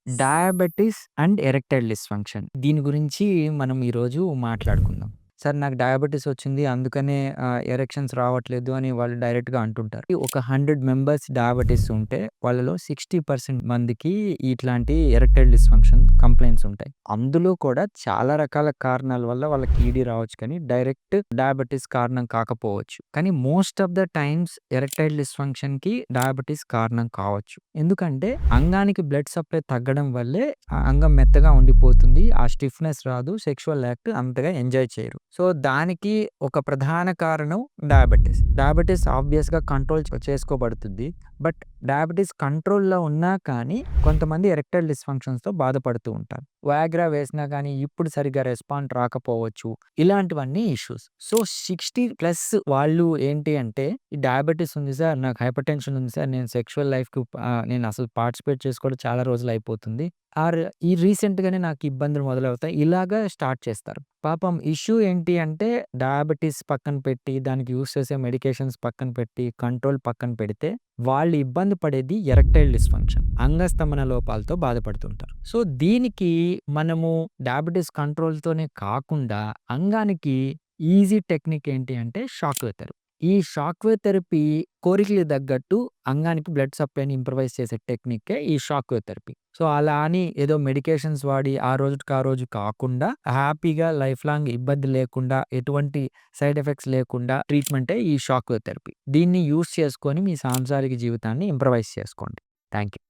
Diabetes and erectile dysfunction. దీని గురించి మనం ఈరోజు మాట్లాడుకుందాం. సార్ నాకు డయాబెటిస్ వచ్చింది. అందుకనే ఎరెక్షన్స్ రావట్లేదు అని వాళ్ళు డైరెక్ట్‌గా అంటుంటారు. ఒక 100 మెంబర్స్ డయాబెటిస్ ఉంటే వాళ్ళలో 60% మందికి ఇట్లాంటి ఎరెక్టైల్ డిస్‌ఫంక్షన్ కంప్లెయింట్స్ ఉంటాయి. అందులో కూడా చాలా రకాల కారణాల వల్ల వాళ్ళకి ఈడీ రావచ్చు కానీ డైరెక్ట్ డయాబెటిస్ కారణం కాకపోవచ్చు. కానీ most of the times erectile డిస్‌ఫంక్షన్‌కి డయాబెటిస్ కారణం కావచ్చు. ఎందుకంటే అంగానికి బ్లడ్ సప్లై తగ్గడం వల్లే ఆ అంగం మెత్తగా ఉండిపోతుంది. ఆ స్టిఫ్‌నెస్ రాదు. సెక్సువల్ యాక్ట్ అంతగా ఎంజాయ్ చేయరు. సో, దానికి ఒక ప్రధాన కారణం డయాబెటిస్. డయాబెటిస్ ఆబ్వియస్‌గా కంట్రోల్ చేసుకోబడుతుంది. బట్ డయాబెటిస్ కంట్రోల్‌లో ఉన్నా కానీ కొంతమంది ఎరెక్టైల్ డిస్‌ఫంక్షన్స్‌తో బాధపడుతూ ఉంటారు. వయాగ్రా వేసినా కానీ ఇప్పుడు సరిగ్గా రెస్పాండ్ రాకపోవచ్చు. ఇలాంటివన్నీ ఇష్యూస్. సో, 60+ వాళ్ళు ఏంటి అంటే ఈ డయాబెటిస్ ఉంది సార్, నాకు హైపర్‌టెన్షన్ ఉంది సార్, నేను సెక్సువల్ లైఫ్‌కి నేను అసలు పార్టిసిపేట్ చేసుకోవడం చాలా రోజులు అయిపోతుంది. ఆర్ ఈ రీసెంట్‌గానే నాకు ఇబ్బందులు మొదలవుతాయి. ఇలాగా స్టార్ట్ చేస్తారు. పాపం ఇష్యూ ఏంటి అంటే డయాబెటిస్ పక్కన పెట్టి, దానికి యూజ్ చేసే మెడికేషన్స్ పక్కన పెట్టి, కంట్రోల్ పక్కన పెడితే వాళ్ళు ఇబ్బంది పడేది ఎరెక్టైల్ డిస్‌ఫంక్షన్. అంగస్తంభన లోపాలతో బాధపడుతుంటారు. సో, దీనికి మనము డయాబెటిస్ కంట్రోల్‌తోనే కాకుండా అంగానికి ఈజీ టెక్నిక్ ఏంటి అంటే షాక్ వేవ్ థెరపీ. ఈ షాక్ వేవ్ థెరపీ కోరికలకు తగ్గట్టు అంగానికి బ్లడ్ సప్లైని ఇంప్రవైజ్ చేసే టెక్నిక్కే ఈ షాక్ వేవ్ థెరపీ. సో, అలా అని ఏదో మెడికేషన్స్ వాడి ఆ రోజుకి ఆ రోజు కాకుండా హ్యాపీగా లైఫ్ లాంగ్ ఇబ్బంది లేకుండా, ఎటువంటి సైడ్ ఎఫెక్ట్స్ లేకుండా ట్రీట్మెంటే ఈ షాక్ వేవ్ థెరపీ. దీన్ని యూజ్ చేసుకొని మీ సాంసారిక జీవితాన్ని ఇంప్రవైజ్ చేసుకోండి. Thank you.